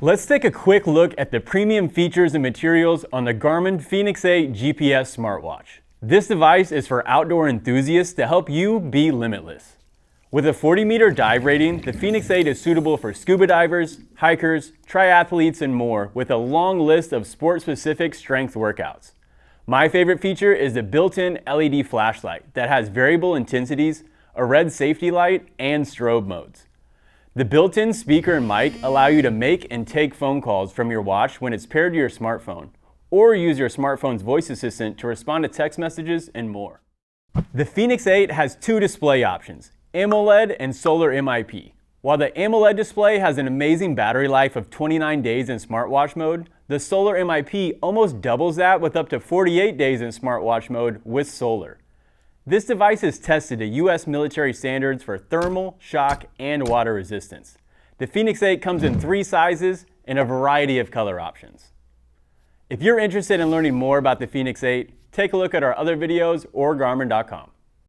Let's take a quick look at the premium features and materials on the Garmin fēnix 8 GPS smartwatch. This device is for outdoor enthusiasts to help you be limitless. With a 40-meter dive rating, the fēnix 8 is suitable for scuba divers, hikers, triathletes, and more, with a long list of sport-specific strength workouts. My favorite feature is the built-in LED flashlight that has variable intensities, a red safety light, and strobe modes. The built-in speaker and mic allow you to make and take phone calls from your watch when it's paired to your smartphone, or use your smartphone's voice assistant to respond to text messages and more. The fēnix 8 has two display options, AMOLED and Solar MIP. While the AMOLED display has an amazing battery life of 29 days in smartwatch mode, the Solar MIP almost doubles that with up to 48 days in smartwatch mode with solar. This device is tested to US military standards for thermal, shock, and water resistance. The fēnix 8 comes in 3 sizes and a variety of color options. If you're interested in learning more about the fēnix 8, take a look at our other videos or Garmin.com.